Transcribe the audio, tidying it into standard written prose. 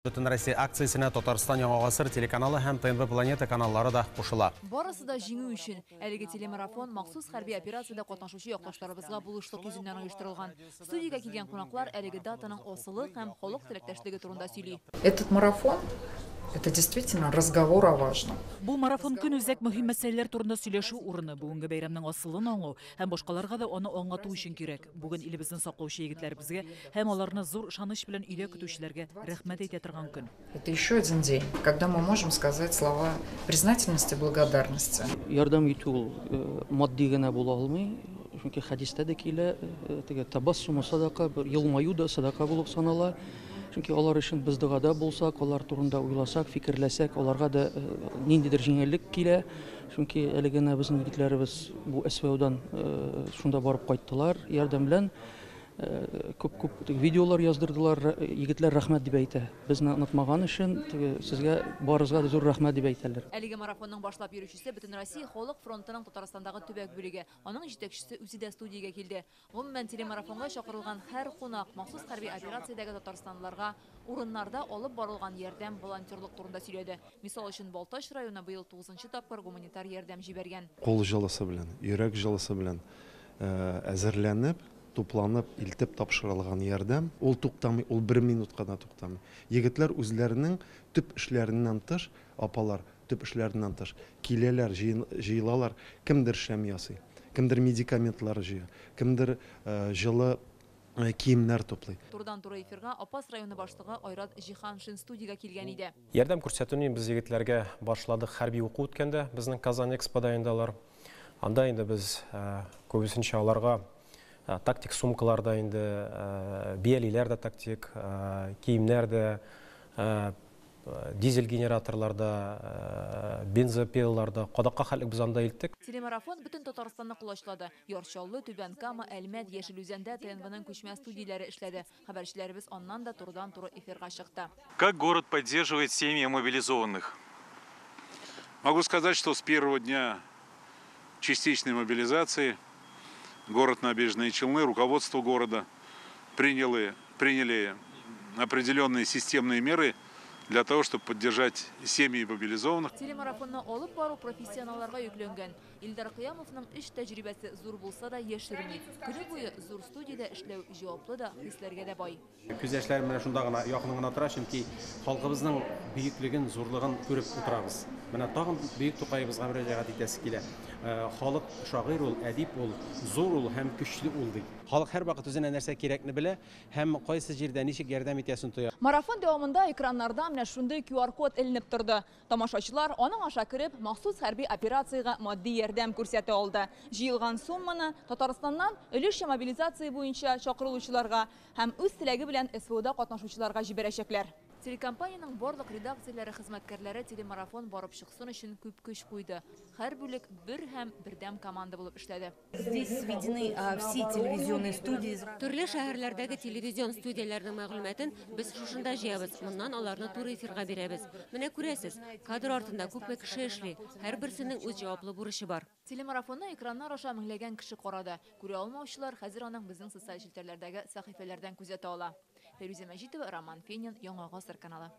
Бүтін Россия акциясына Татарстан Яңа ғасыр телеканалы һәм ТНВ Планета каналлары да кушыла. Барысы да җиңү өчен. Әлеге телемарафон махсус хәрби операциядә катнашучы якташларыбызга булышлык йөзеннән оештырылган. Студиягә килгән кунаклар әлеге датаның асылы һәм халык теләктәшлеге турында сөйли. Этот марафон это действительно разговор о важном. Бу марафон көн үзәк мөһим мәсьәләләр турында сөйләшү урыны. Бүгенге бәйрәмнең асылын аңлау һәм башкаларга да аны аңлату өчен кирәк. Бүген илебезнең саклаучы егетләребезгә һәм аларны зур ышаныч белән өйдә көтүчеләргә рәхмәт әйтә торган көн. Это еще один день, когда мы можем сказать слова признательности и благодарности. Ярдәм итү ул матди генә була алмый. Чөнки хәдистә дә килә, теге табассум садака, елмаю да садака булып санала. Чөнки алар өчен без догада булсак, алар турында уйласак, фикерләсәк, аларга да ниндидер җиңеллек килә. Чөнки әле генә безнең егетләребез бу СВОдан шунда барып кайттылар, ярдәм белән күп видеолар яздырдылар, егетләр рәхмәт дип әйтә. Безне онытмаган өчен сезгә барыгызга да зур рәхмәт дип әйтәләр. Әлеге марафонның башлап йөрүчесе Бөтен Россия халык фронтының Татарстандагы төбәк бүлеге. Аның җитәкчесе үзе дә студиягә килде. Гомумән телемарафонга чакырылган һәр кунак махсус хәрби операциядәге татарстанлыларга урыннарда алып барылган ярдәм, волонтерлык турында сөйләде. Мисал өчен Балтач районы быел 9-нчы тапкыр гуманитар ярдәм җибәргән. Кул җылысы белән, йөрәк җылысы белән әзерләнеп, тупланып, илтеп тапшырылган ярдәм, ул туктамый, ул 1 минутка да туктамый. Егетләр үзләренең төп эшләреннән тыш, апалар төп эшләреннән тыш киләләр, җыелалар, кемдер шәм ясый, кемдер медикаментлар җыя, кемдер җылы киемнәр туплый. Турдан-туры эфирга Апас районы башлыгы Айрат Җиһаншин студиягә килгән иде. Ярдәм күрсәтүне без егетләргә башладык хәрби уку үткәндә, безнең Казан экспода инде Анда инде без күбесенчә аларга тактик сумкалар да инде, биялиләр дә тактик, киемнәр дә, дизель генераторлар да, бензопилалар да, кадакка хәлек без анда илттек. Телемарафон бөтен Татарстанны кулачлады. Ярчаллы, Түбән Кама, Әлмәт, Яшелүзәндә ТНВның күчмә студияләре эшләде. Хәбәрчеләребез аннан да турдан-туры эфирга чыкты. Как город поддерживает семьи мобилизованных? Могу сказать, что с первого дня частичной мобилизации город Набережные Челны, руководство города приняли определенные системные меры для того, чтобы поддержать семьи мобилизованных. Телемарафонны алып бару профессионалларга йөкләнгән. Илдар Кыямовның эш тәҗрибәсе зур булса да яшерми. Көне буе зур студиядә эшләү җаваплы да хисләргә дә бай. Күз яшьләр менә шунда гына якын гына тора, чөнки халкыбызның бөеклеген, зурлыгын күреп утырабыз. Менә тагын бөек Тукаебызга мөрәҗәгать итәсе килә. Халык шагыйрь ул, әдип ул, зур ул һәм көчле ул ди. Халык һәрвакыт үзенә нәрсә кирәкне белә һәм кайсы җирдә ничек ярдәм итәсен тоя. Марафон дәвамында экраннарда менә шундый QR-код эленеп торды. Тамашачылар аның аша кереп махсус хәрби операциягә матди ярдәм күрсәтә алды. Җыелган сумманы Татарстаннан өлеш мобилизация буенча чакырылучыларга һәм үз теләге белән СВОда катнашучыларга җибәрәчәкләр. Телекомпаниянең барлык редакцияләре хезмәткәрләре телемарафон барып чыксын өчен күп көч куйды. Һәр бүлек бер һәм бердәм команда булып эшләде. Здесь сведены все телевизионные студии. Төрле шәһәрләрдәге телевизион студияләренең мәгълүматын без шушында җыябыз. Моннан аларны туры эфирга бирәбез. Менә күрәсез, кадр артында күпме кеше эшли. Һәрберсенең үз җаваплы бурычы бар. Телемарафонны экраннар аша меңләгән кеше карады. Күрә алмаучылар хәзер аның безнең социаль челтәрләрдәге сәхифәләрдән күзәтә ала. Фәрүзә Мәҗитова, Роман Фенин, Яңа ғасыр каналы.